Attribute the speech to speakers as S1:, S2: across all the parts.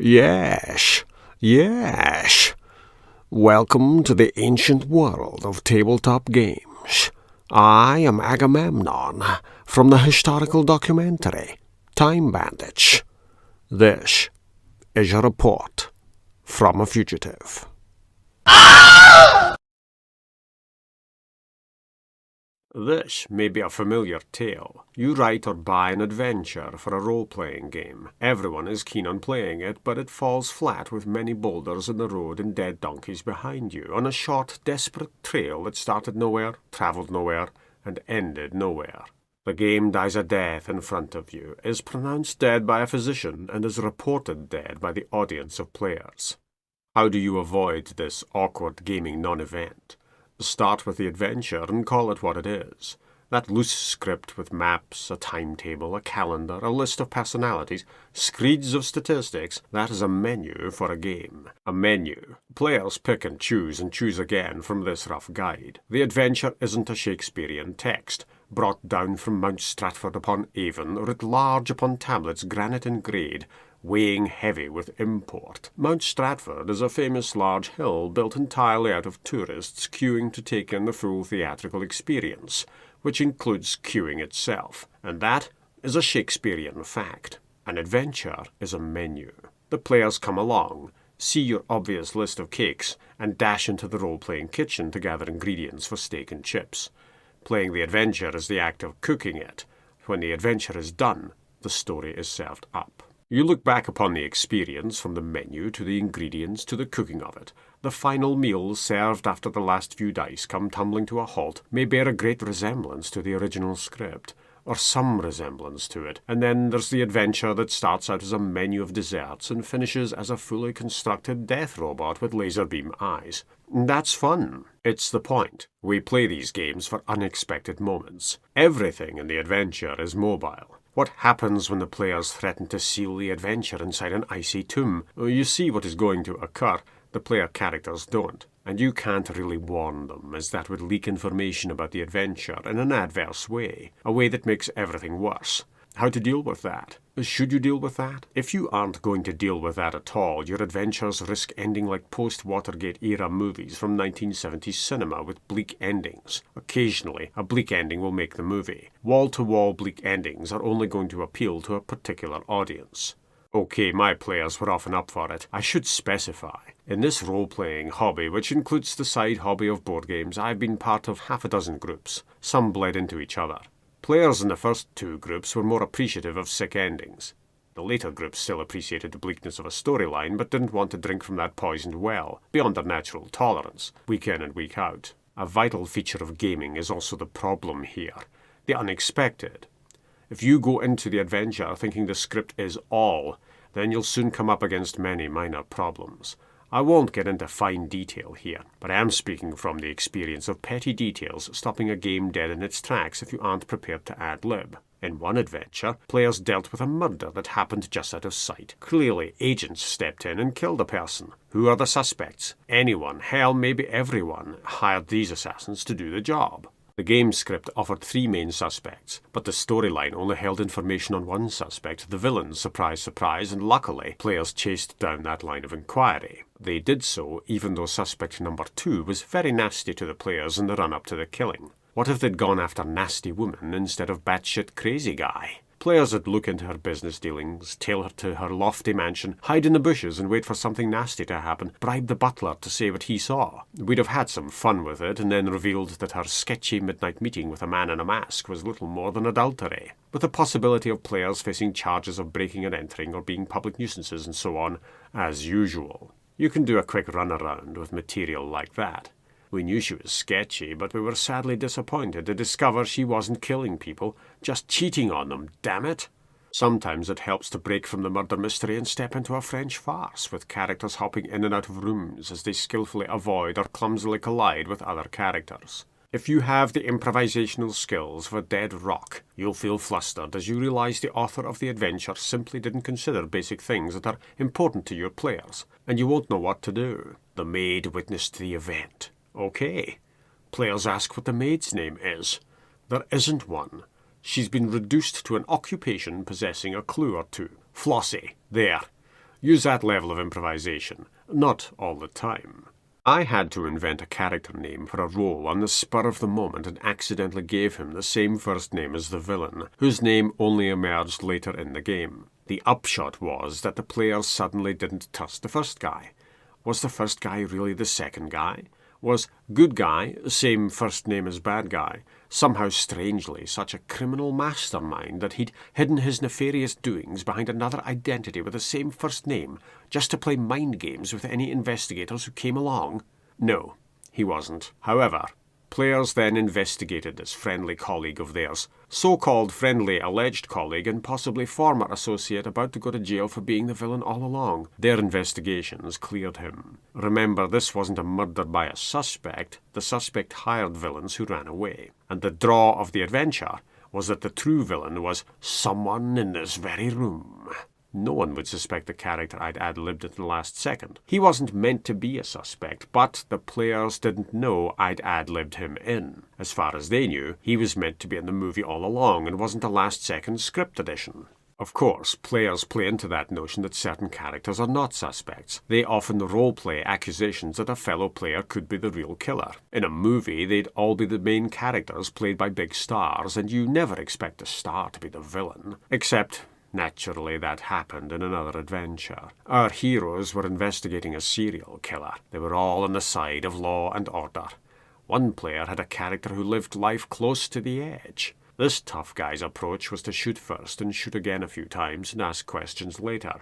S1: Yes, yes. Welcome to the ancient world of tabletop games. I am Agamemnon from the historical documentary Time Bandits. This is a report from a fugitive. This may be a familiar tale. You write or buy an adventure for a role-playing game. Everyone is keen on playing it, but it falls flat with many boulders in the road and dead donkeys behind you, on a short, desperate trail that started nowhere, travelled nowhere, and ended nowhere. The game dies a death in front of you, is pronounced dead by a physician, and is reported dead by the audience of players. How do you avoid this awkward gaming non-event? Start with the adventure and call it what it is. That loose script with maps, a timetable, a calendar, a list of personalities, screeds of statistics, that is a menu for a game. A menu. Players pick and choose again from this rough guide. The adventure isn't a Shakespearean text, brought down from Mount Stratford-upon-Avon, writ large upon tablets granite engraved, weighing heavy with import. Mount Stratford is a famous large hill built entirely out of tourists queuing to take in the full theatrical experience, which includes queuing itself, and that is a Shakespearean fact. An adventure is a menu. The players come along, see your obvious list of cakes, and dash into the role-playing kitchen to gather ingredients for steak and chips. Playing the adventure is the act of cooking it. When the adventure is done, the story is served up. You look back upon the experience from the menu to the ingredients to the cooking of it. The final meal served after the last few dice come tumbling to a halt may bear a great resemblance to the original script, or some resemblance to it, and then there's the adventure that starts out as a menu of desserts and finishes as a fully constructed death robot with laser beam eyes. That's fun. It's the point. We play these games for unexpected moments. Everything in the adventure is mobile. What happens when the players threaten to seal the adventure inside an icy tomb? You see what is going to occur. The player characters don't, and you can't really warn them, as that would leak information about the adventure in an adverse way, a way that makes everything worse. How to deal with that? Should you deal with that? If you aren't going to deal with that at all, your adventures risk ending like post-Watergate era movies from 1970s cinema with bleak endings. Occasionally, a bleak ending will make the movie. Wall-to-wall bleak endings are only going to appeal to a particular audience. Okay, my players were often up for it. I should specify. In this role-playing hobby, which includes the side hobby of board games, I've been part of half a dozen groups. Some bled into each other. Players in the first two groups were more appreciative of sick endings. The later groups still appreciated the bleakness of a storyline, but didn't want to drink from that poisoned well, beyond their natural tolerance, week in and week out. A vital feature of gaming is also the problem here, the unexpected. If you go into the adventure thinking the script is all, then you'll soon come up against many minor problems. I won't get into fine detail here, but I am speaking from the experience of petty details stopping a game dead in its tracks if you aren't prepared to ad-lib. In one adventure, players dealt with a murder that happened just out of sight. Clearly, agents stepped in and killed a person. Who are the suspects? Anyone, hell, maybe everyone, hired these assassins to do the job. The game script offered 3 main suspects, but the storyline only held information on one suspect, the villain, surprise, surprise, and luckily, players chased down that line of inquiry. They did so even though suspect number 2 was very nasty to the players in the run-up to the killing. What if they'd gone after nasty woman instead of batshit crazy guy? Players would look into her business dealings, tail her to her lofty mansion, hide in the bushes and wait for something nasty to happen, bribe the butler to say what he saw. We'd have had some fun with it and then revealed that her sketchy midnight meeting with a man in a mask was little more than adultery, with the possibility of players facing charges of breaking and entering or being public nuisances and so on, as usual. You can do a quick runaround with material like that. We knew she was sketchy, but we were sadly disappointed to discover she wasn't killing people, just cheating on them, damn it! Sometimes it helps to break from the murder mystery and step into a French farce, with characters hopping in and out of rooms as they skillfully avoid or clumsily collide with other characters. If you have the improvisational skills of a dead rock, you'll feel flustered as you realise the author of the adventure simply didn't consider basic things that are important to your players, and you won't know what to do. The maid witnessed the event. Okay. Players ask what the maid's name is. There isn't one. She's been reduced to an occupation possessing a clue or two. Flossie. There. Use that level of improvisation. Not all the time. I had to invent a character name for a role on the spur of the moment and accidentally gave him the same first name as the villain, whose name only emerged later in the game. The upshot was that the players suddenly didn't trust the first guy. Was the first guy really the second guy? Was good guy, same first name as bad guy, somehow strangely such a criminal mastermind that he'd hidden his nefarious doings behind another identity with the same first name, just to play mind games with any investigators who came along? No, he wasn't. However, players then investigated this friendly colleague of theirs, so-called friendly alleged colleague and possibly former associate about to go to jail for being the villain all along. Their investigations cleared him. Remember, this wasn't a murder by a suspect. The suspect hired villains who ran away. And the draw of the adventure was that the true villain was someone in this very room. No one would suspect the character I'd ad-libbed at the last second. He wasn't meant to be a suspect, but the players didn't know I'd ad-libbed him in. As far as they knew, he was meant to be in the movie all along and wasn't a last-second script addition. Of course, players play into that notion that certain characters are not suspects. They often role-play accusations that a fellow player could be the real killer. In a movie, they'd all be the main characters played by big stars, and you never expect a star to be the villain. Except, naturally, that happened in another adventure. Our heroes were investigating a serial killer. They were all on the side of law and order. One player had a character who lived life close to the edge. This tough guy's approach was to shoot first and shoot again a few times and ask questions later.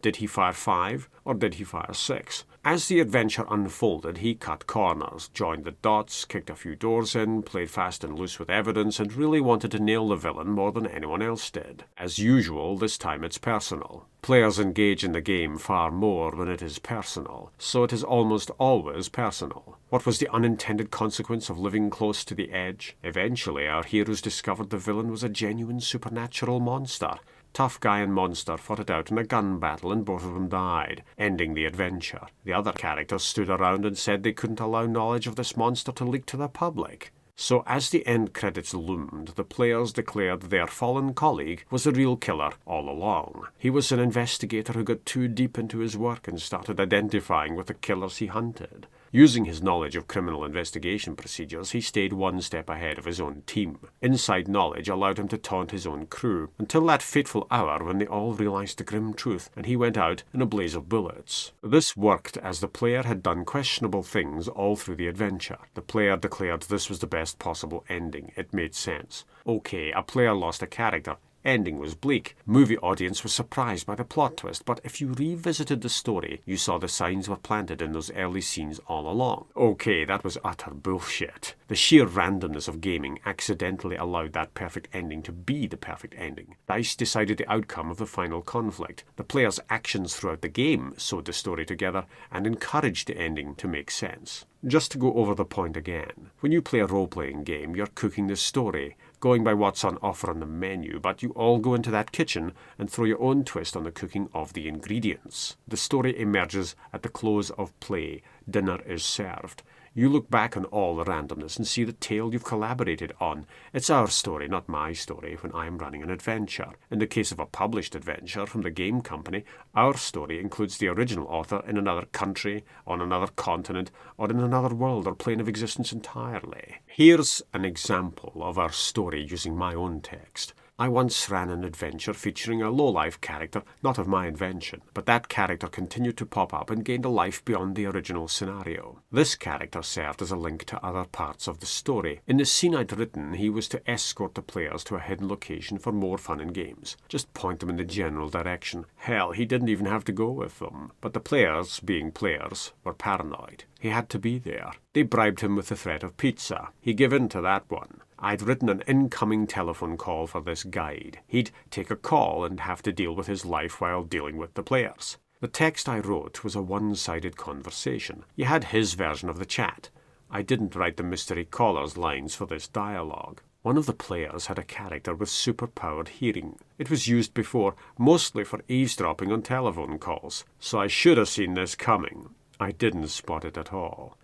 S1: Did he fire 5 or did he fire 6? As the adventure unfolded, he cut corners, joined the dots, kicked a few doors in, played fast and loose with evidence, and really wanted to nail the villain more than anyone else did. As usual, this time it's personal. Players engage in the game far more when it is personal, so it is almost always personal. What was the unintended consequence of living close to the edge? Eventually, our heroes discovered the villain was a genuine supernatural monster. Tough guy and monster fought it out in a gun battle and both of them died, ending the adventure. The other characters stood around and said they couldn't allow knowledge of this monster to leak to the public. So as the end credits loomed, the players declared their fallen colleague was the real killer all along. He was an investigator who got too deep into his work and started identifying with the killers he hunted. Using his knowledge of criminal investigation procedures, he stayed one step ahead of his own team. Inside knowledge allowed him to taunt his own crew, until that fateful hour when they all realized the grim truth, and he went out in a blaze of bullets. This worked as the player had done questionable things all through the adventure. The player declared this was the best possible ending. It made sense. Okay, a player lost a character. Ending was bleak. Movie audience was surprised by the plot twist, but if you revisited the story, you saw the signs were planted in those early scenes all along. Okay, that was utter bullshit. The sheer randomness of gaming accidentally allowed that perfect ending to be the perfect ending. DICE decided the outcome of the final conflict. The player's actions throughout the game sewed the story together and encouraged the ending to make sense. Just to go over the point again, when you play a role-playing game, you're cooking the story, going by what's on offer on the menu, but you all go into that kitchen and throw your own twist on the cooking of the ingredients. The story emerges at the close of play. Dinner is served. You look back on all the randomness and see the tale you've collaborated on. It's our story, not my story, when I'm running an adventure. In the case of a published adventure from the game company, our story includes the original author in another country, on another continent, or in another world or plane of existence entirely. Here's an example of our story using my own text. I once ran an adventure featuring a low-life character, not of my invention, but that character continued to pop up and gained a life beyond the original scenario. This character served as a link to other parts of the story. In the scene I'd written, he was to escort the players to a hidden location for more fun and games. Just point them in the general direction. Hell, he didn't even have to go with them. But the players, being players, were paranoid. He had to be there. They bribed him with the threat of pizza. He gave in to that one. I'd written an incoming telephone call for this guide. He'd take a call and have to deal with his life while dealing with the players. The text I wrote was a one-sided conversation. You had his version of the chat. I didn't write the mystery caller's lines for this dialogue. One of the players had a character with superpowered hearing. It was used before, mostly for eavesdropping on telephone calls, so I should have seen this coming. I didn't spot it at all.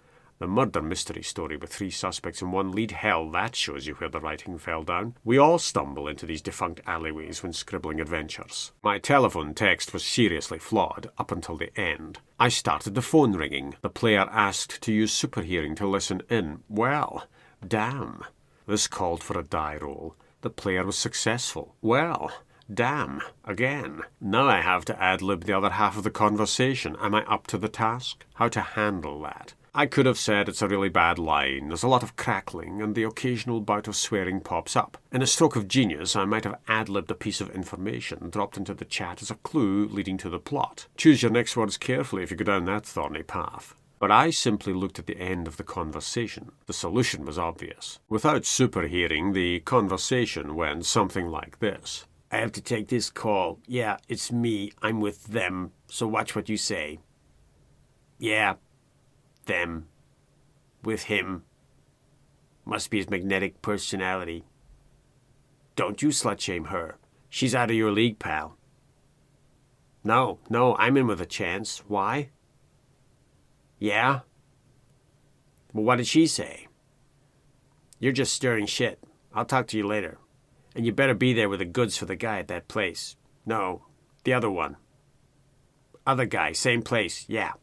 S1: The murder mystery story with 3 suspects and 1 lead. Hell, that shows you where the writing fell down. We all stumble into these defunct alleyways when scribbling adventures. My telephone text was seriously flawed up until the end. I started the phone ringing. The player asked to use superhearing to listen in. Well, damn. This called for a die roll. The player was successful. Well, damn. Again. Now I have to ad-lib the other half of the conversation. Am I up to the task? How to handle that? I could have said it's a really bad line, there's a lot of crackling, and the occasional bout of swearing pops up. In a stroke of genius, I might have ad-libbed a piece of information dropped into the chat as a clue leading to the plot. Choose your next words carefully if you go down that thorny path. But I simply looked at the end of the conversation. The solution was obvious. Without superhearing, the conversation went something like this. I have to take this call. Yeah, it's me. I'm with them. So watch what you say. Yeah. Them. With him. Must be his magnetic personality. Don't you slut-shame her. She's out of your league, pal. No, I'm in with a chance. Why? Yeah? Well, what did she say? You're just stirring shit. I'll talk to you later. And you better be there with the goods for the guy at that place. No, the other one. Other guy, same place, yeah.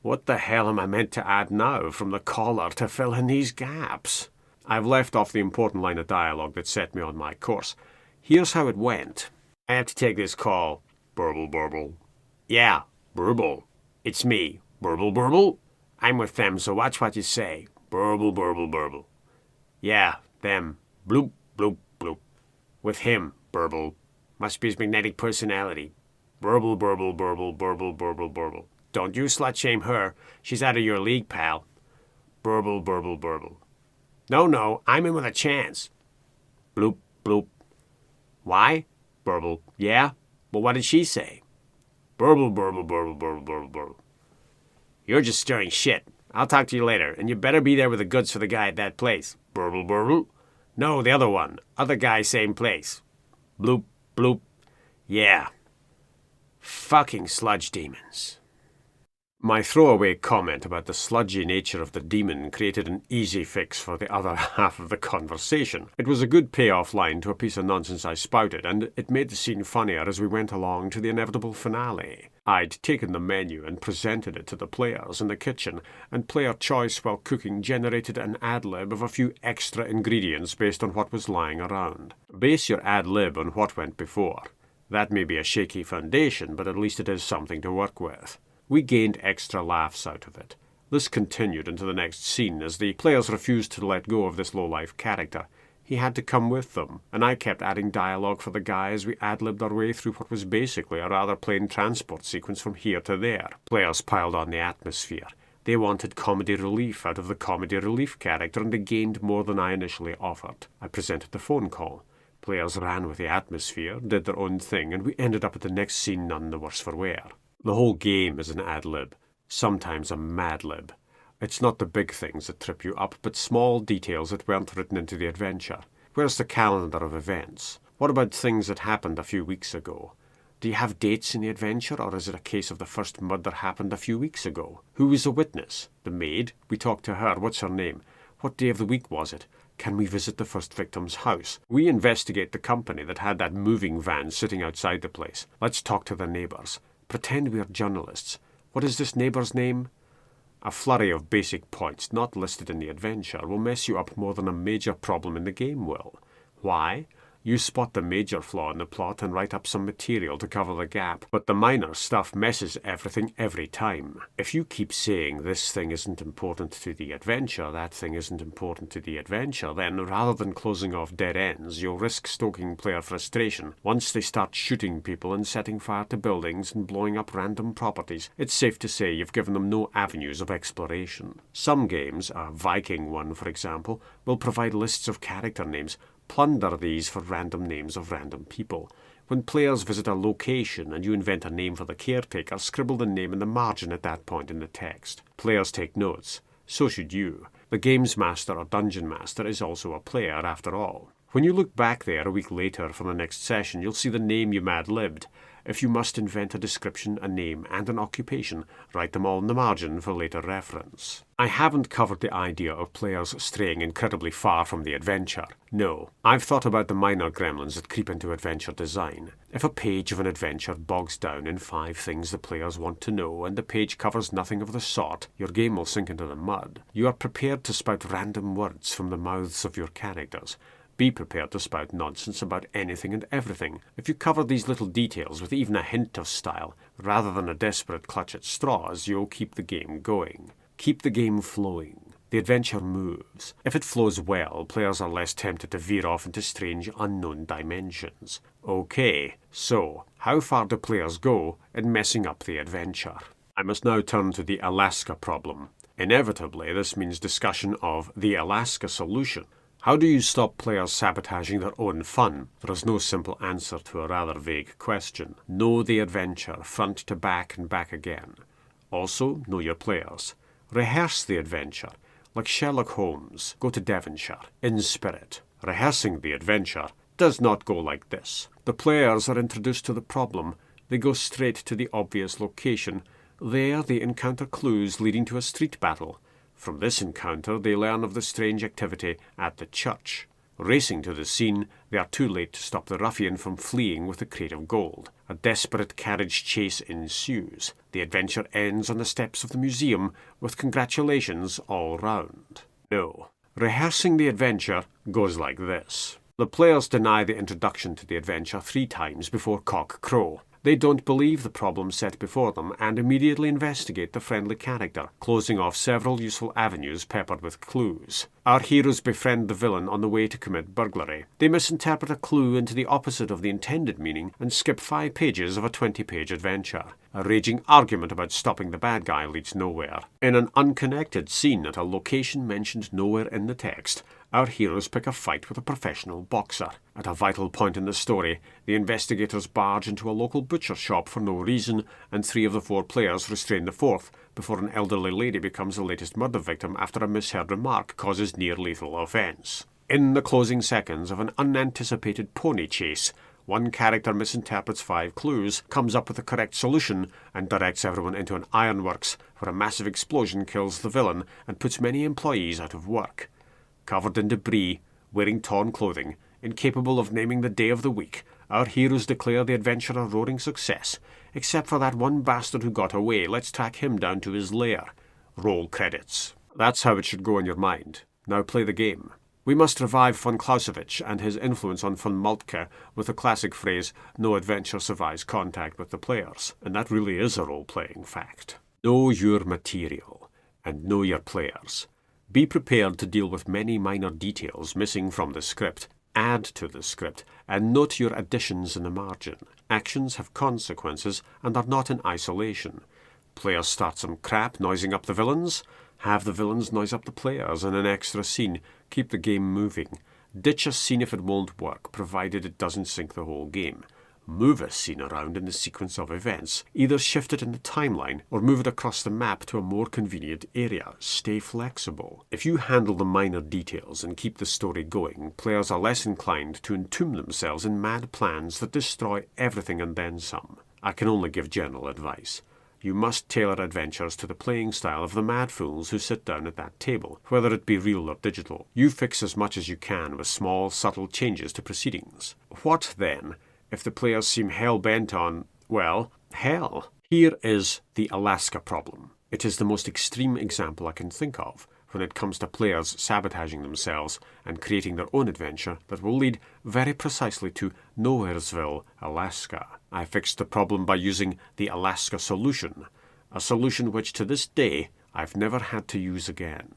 S1: What the hell am I meant to add now from the caller to fill in these gaps? I've left off the important line of dialogue that set me on my course. Here's how it went. I have to take this call. Burble, burble. Yeah, burble. It's me. Burble, burble. I'm with them, so watch what you say. Burble, burble, burble. Yeah, them. Bloop, bloop, bloop. With him. Burble. Must be his magnetic personality. Burble, burble, burble, burble, burble, burble. Don't you slut-shame her. She's out of your league, pal. Burble, burble, burble. No, I'm in with a chance. Bloop, bloop. Why? Burble. Yeah? Well, what did she say? Burble, burble, burble, burble, burble, burble. You're just stirring shit. I'll talk to you later, and you better be there with the goods for the guy at that place. Burble, burble. No, the other one. Other guy, same place. Bloop, bloop. Yeah. Fucking sludge demons. My throwaway comment about the sludgy nature of the demon created an easy fix for the other half of the conversation. It was a good payoff line to a piece of nonsense I spouted, and it made the scene funnier as we went along to the inevitable finale. I'd taken the menu and presented it to the players in the kitchen, and player choice while cooking generated an ad-lib of a few extra ingredients based on what was lying around. Base your ad-lib on what went before. That may be a shaky foundation, but at least it is something to work with. We gained extra laughs out of it. This continued into the next scene as the players refused to let go of this low-life character. He had to come with them, and I kept adding dialogue for the guy as we ad-libbed our way through what was basically a rather plain transport sequence from here to there. Players piled on the atmosphere. They wanted comedy relief out of the comedy relief character, and they gained more than I initially offered. I presented the phone call. Players ran with the atmosphere, did their own thing, and we ended up at the next scene none the worse for wear. The whole game is an ad-lib, sometimes a mad-lib. It's not the big things that trip you up, but small details that weren't written into the adventure. Where's the calendar of events? What about things that happened a few weeks ago? Do you have dates in the adventure, or is it a case of the first murder happened a few weeks ago? Who was the witness? The maid? We talked to her. What's her name? What day of the week was it? Can we visit the first victim's house? We investigate the company that had that moving van sitting outside the place. Let's talk to the neighbours. Pretend we're journalists. What is this neighbour's name? A flurry of basic points not listed in the adventure will mess you up more than a major problem in the game will. Why? You spot the major flaw in the plot and write up some material to cover the gap, but the minor stuff messes everything every time. If you keep saying this thing isn't important to the adventure, that thing isn't important to the adventure, then rather than closing off dead ends, you'll risk stoking player frustration. Once they start shooting people and setting fire to buildings and blowing up random properties, it's safe to say you've given them no avenues of exploration. Some games, a Viking one for example, will provide lists of character names. Plunder these for random names of random people. When players visit a location and you invent a name for the caretaker, scribble the name in the margin at that point in the text. Players take notes. So should you. The games master or dungeon master is also a player after all. When you look back there a week later for the next session, you'll see the name you mad-libbed. If you must invent a description, a name, and an occupation, write them all in the margin for later reference. I haven't covered the idea of players straying incredibly far from the adventure. No, I've thought about the minor gremlins that creep into adventure design. If a page of an adventure bogs down in 5 things the players want to know and the page covers nothing of the sort, your game will sink into the mud. You are prepared to spout random words from the mouths of your characters. Be prepared to spout nonsense about anything and everything. If you cover these little details with even a hint of style, rather than a desperate clutch at straws, you'll keep the game going. Keep the game flowing. The adventure moves. If it flows well, players are less tempted to veer off into strange, unknown dimensions. Okay, so, how far do players go in messing up the adventure? I must now turn to the Alaska problem. Inevitably, this means discussion of the Alaska solution. How do you stop players sabotaging their own fun? There is no simple answer to a rather vague question. Know the adventure, front to back and back again. Also, know your players. Rehearse the adventure. Like Sherlock Holmes, go to Devonshire, in spirit. Rehearsing the adventure does not go like this. The players are introduced to the problem. They go straight to the obvious location. There they encounter clues leading to a street battle. From this encounter, they learn of the strange activity at the church. Racing to the scene, they are too late to stop the ruffian from fleeing with the crate of gold. A desperate carriage chase ensues. The adventure ends on the steps of the museum with congratulations all round. No. Rehearsing the adventure goes like this. The players deny the introduction to the adventure 3 times before cock crow. They don't believe the problem set before them and immediately investigate the friendly character, closing off several useful avenues peppered with clues. Our heroes befriend the villain on the way to commit burglary. They misinterpret a clue into the opposite of the intended meaning and skip 5 pages of a 20-page adventure. A raging argument about stopping the bad guy leads nowhere. In an unconnected scene at a location mentioned nowhere in the text, our heroes pick a fight with a professional boxer. At a vital point in the story, the investigators barge into a local butcher shop for no reason, and 3 of the 4 players restrain the 4th before an elderly lady becomes the latest murder victim after a misheard remark causes near-lethal offence. In the closing seconds of an unanticipated pony chase, one character misinterprets 5 clues, comes up with the correct solution, and directs everyone into an ironworks where a massive explosion kills the villain and puts many employees out of work. Covered in debris, wearing torn clothing, incapable of naming the day of the week, our heroes declare the adventure a roaring success. Except for that one bastard who got away, let's track him down to his lair. Roll credits. That's how it should go in your mind. Now play the game. We must revive von Clausewitz and his influence on von Moltke with the classic phrase, no adventure survives contact with the players. And that really is a role-playing fact. Know your material and know your players. Be prepared to deal with many minor details missing from the script. Add to the script, and note your additions in the margin. Actions have consequences and are not in isolation. Players start some crap noising up the villains. Have the villains noise up the players in an extra scene. Keep the game moving. Ditch a scene if it won't work, provided it doesn't sink the whole game. Move a scene around in the sequence of events. Either shift it in the timeline or move it across the map to a more convenient area. Stay flexible. If you handle the minor details and keep the story going, players are less inclined to entomb themselves in mad plans that destroy everything and then some. I can only give general advice. You must tailor adventures to the playing style of the mad fools who sit down at that table, whether it be real or digital. You fix as much as you can with small, subtle changes to proceedings. What, then, if the players seem hell-bent on, well, hell? Here is the Alaska problem. It is the most extreme example I can think of when it comes to players sabotaging themselves and creating their own adventure that will lead very precisely to Nowheresville, Alaska. I fixed the problem by using the Alaska solution, a solution which to this day I've never had to use again.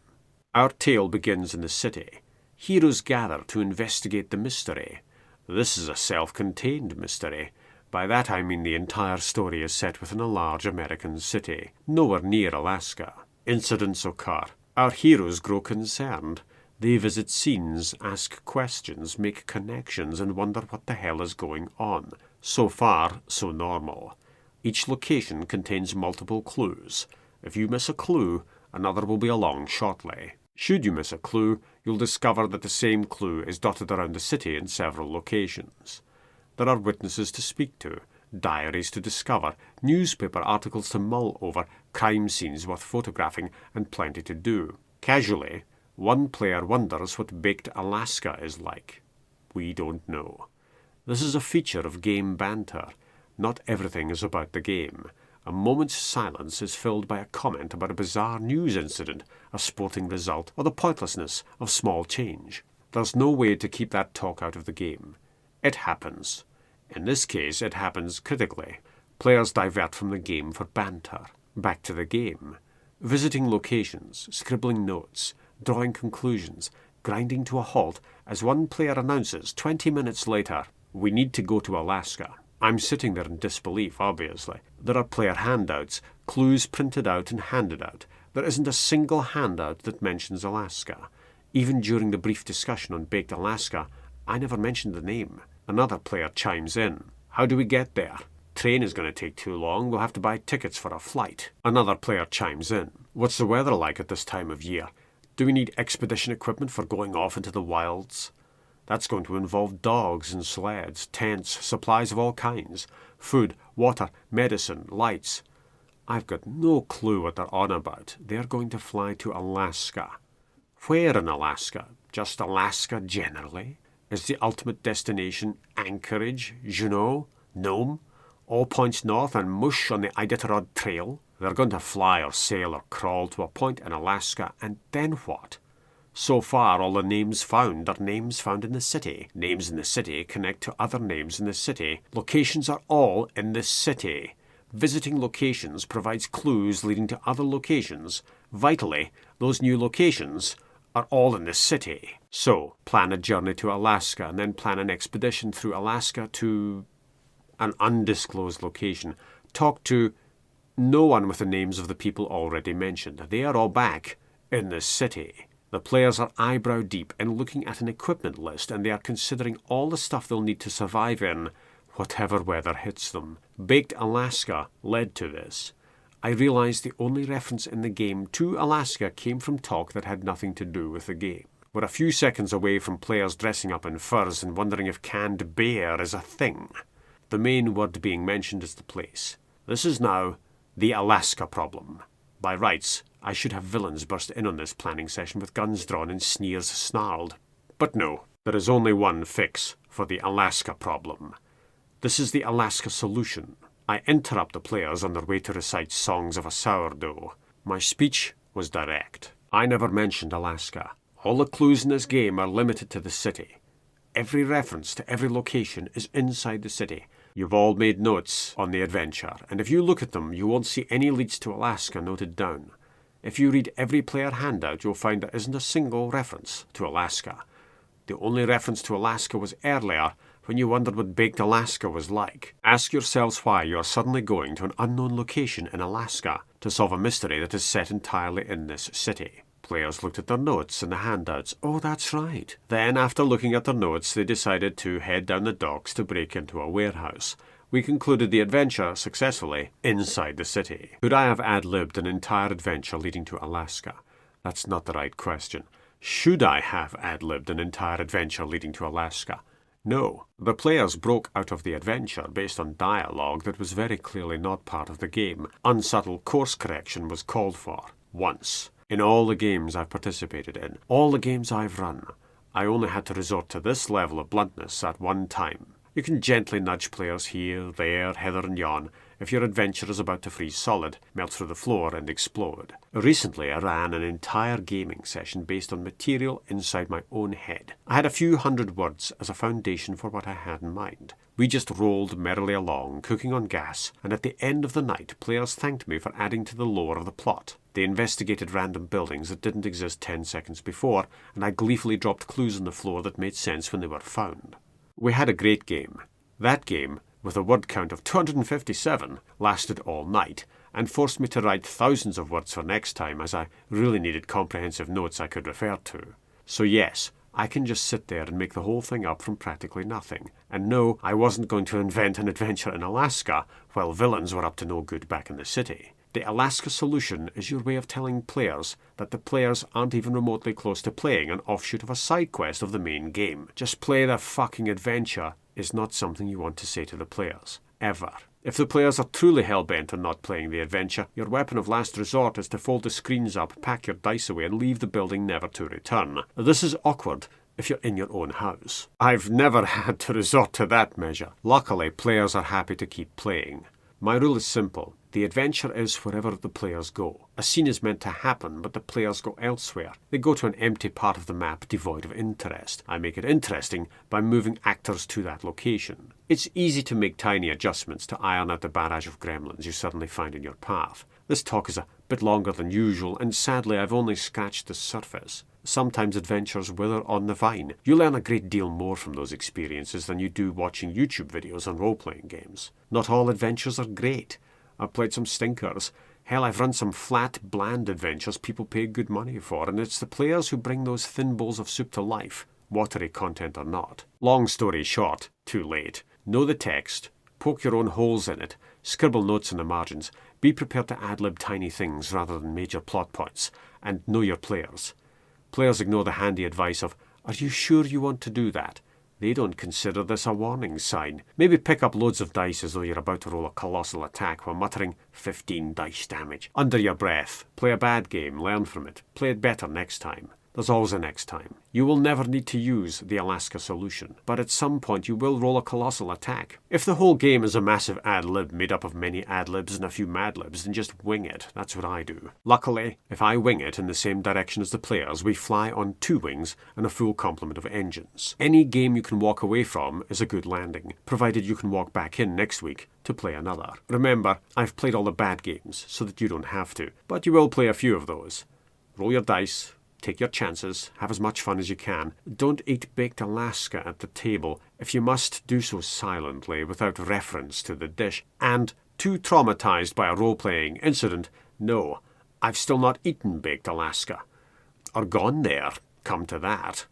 S1: Our tale begins in the city. Heroes gather to investigate the mystery. This is a self-contained mystery. By that I mean the entire story is set within a large American city, nowhere near Alaska. Incidents occur. Our heroes grow concerned. They visit scenes, ask questions, make connections, and wonder what the hell is going on. So far, so normal. Each location contains multiple clues. If you miss a clue, another will be along shortly. Should you miss a clue, you'll discover that the same clue is dotted around the city in several locations. There are witnesses to speak to, diaries to discover, newspaper articles to mull over, crime scenes worth photographing, and plenty to do. Casually, one player wonders what baked Alaska is like. We don't know. This is a feature of game banter. Not everything is about the game. A moment's silence is filled by a comment about a bizarre news incident, a sporting result, or the pointlessness of small change. There's no way to keep that talk out of the game. It happens. In this case, it happens critically. Players divert from the game for banter. Back to the game. Visiting locations, scribbling notes, drawing conclusions, grinding to a halt as one player announces 20 minutes later, "We need to go to Alaska." I'm sitting there in disbelief, obviously. There are player handouts, clues printed out and handed out. There isn't a single handout that mentions Alaska. Even during the brief discussion on Baked Alaska, I never mentioned the name. Another player chimes in. "How do we get there? Train is going to take too long. We'll have to buy tickets for a flight." Another player chimes in. "What's the weather like at this time of year? Do we need expedition equipment for going off into the wilds? That's going to involve dogs and sleds, tents, supplies of all kinds, food, water, medicine, lights." I've got no clue what they're on about. They're going to fly to Alaska. Where in Alaska? Just Alaska generally? Is the ultimate destination Anchorage, Juneau, Nome? All points north and mush on the Iditarod Trail? They're going to fly or sail or crawl to a point in Alaska, and then what? So far, all the names found are names found in the city. Names in the city connect to other names in the city. Locations are all in the city. Visiting locations provides clues leading to other locations. Vitally, those new locations are all in the city. So, plan a journey to Alaska and then plan an expedition through Alaska to an undisclosed location. Talk to no one with the names of the people already mentioned. They are all back in the city. The players are eyebrow deep in looking at an equipment list, and they are considering all the stuff they'll need to survive in whatever weather hits them. Baked Alaska led to this. I realised the only reference in the game to Alaska came from talk that had nothing to do with the game. We're a few seconds away from players dressing up in furs and wondering if canned bear is a thing. The main word being mentioned is the place. This is now the Alaska problem. By rights, I should have villains burst in on this planning session with guns drawn and sneers snarled. But no, there is only one fix for the Alaska problem. This is the Alaska solution. I interrupt the players on their way to recite songs of a sourdough. My speech was direct. I never mentioned Alaska. All the clues in this game are limited to the city. Every reference to every location is inside the city. You've all made notes on the adventure, and if you look at them, you won't see any leads to Alaska noted down. If you read every player handout, you'll find there isn't a single reference to Alaska. The only reference to Alaska was earlier, when you wondered what Baked Alaska was like. Ask yourselves why you are suddenly going to an unknown location in Alaska to solve a mystery that is set entirely in this city. Players looked at their notes and the handouts. Oh, that's right. Then, after looking at their notes, they decided to head down the docks to break into a warehouse. We concluded the adventure successfully inside the city. Could I have ad-libbed an entire adventure leading to Alaska? That's not the right question. Should I have ad-libbed an entire adventure leading to Alaska? No. The players broke out of the adventure based on dialogue that was very clearly not part of the game. Unsubtle course correction was called for. Once. In all the games I've participated in, all the games I've run, I only had to resort to this level of bluntness at one time. You can gently nudge players here, there, hither and yon, if your adventure is about to freeze solid, melt through the floor and explode. Recently I ran an entire gaming session based on material inside my own head. I had a few hundred words as a foundation for what I had in mind. We just rolled merrily along, cooking on gas, and at the end of the night players thanked me for adding to the lore of the plot. They investigated random buildings that didn't exist 10 seconds before, and I gleefully dropped clues on the floor that made sense when they were found. We had a great game. That game, with a word count of 257, lasted all night, and forced me to write thousands of words for next time, as I really needed comprehensive notes I could refer to. So yes, I can just sit there and make the whole thing up from practically nothing. And no, I wasn't going to invent an adventure in Alaska, while villains were up to no good back in the city. The Alaska solution is your way of telling players that the players aren't even remotely close to playing an offshoot of a side quest of the main game. Just play the fucking adventure is not something you want to say to the players. ever. If the players are truly hell-bent on not playing the adventure, your weapon of last resort is to fold the screens up, pack your dice away, and leave the building never to return. This is awkward if you're in your own house. I've never had to resort to that measure. Luckily, players are happy to keep playing. My rule is simple. The adventure is wherever the players go. A scene is meant to happen, but the players go elsewhere. They go to an empty part of the map devoid of interest. I make it interesting by moving actors to that location. It's easy to make tiny adjustments to iron out the barrage of gremlins you suddenly find in your path. This talk is a bit longer than usual, and sadly I've only scratched the surface. Sometimes adventures wither on the vine. You learn a great deal more from those experiences than you do watching YouTube videos on role-playing games. Not all adventures are great. I've played some stinkers. Hell, I've run some flat, bland adventures people pay good money for, and it's the players who bring those thin bowls of soup to life, watery content or not. Long story short, too late. Know the text, poke your own holes in it, scribble notes in the margins, be prepared to ad-lib tiny things rather than major plot points, and know your players. Players ignore the handy advice of, "Are you sure you want to do that?" They don't consider this a warning sign. Maybe pick up loads of dice as though you're about to roll a colossal attack while muttering 15 dice damage. Under your breath. Play a bad game, learn from it. Play it better next time. There's always a next time. You will never need to use the Alaska solution, but at some point you will roll a colossal attack. If the whole game is a massive ad-lib made up of many ad-libs and a few mad-libs, then just wing it. That's what I do. Luckily, if I wing it in the same direction as the players, we fly on 2 wings and a full complement of engines. Any game you can walk away from is a good landing, provided you can walk back in next week to play another. Remember, I've played all the bad games so that you don't have to, but you will play a few of those. Roll your dice. Take your chances, have as much fun as you can. Don't eat baked Alaska at the table if you must do so silently without reference to the dish. And too traumatized by a role-playing incident, no, I've still not eaten baked Alaska. Or gone there, come to that.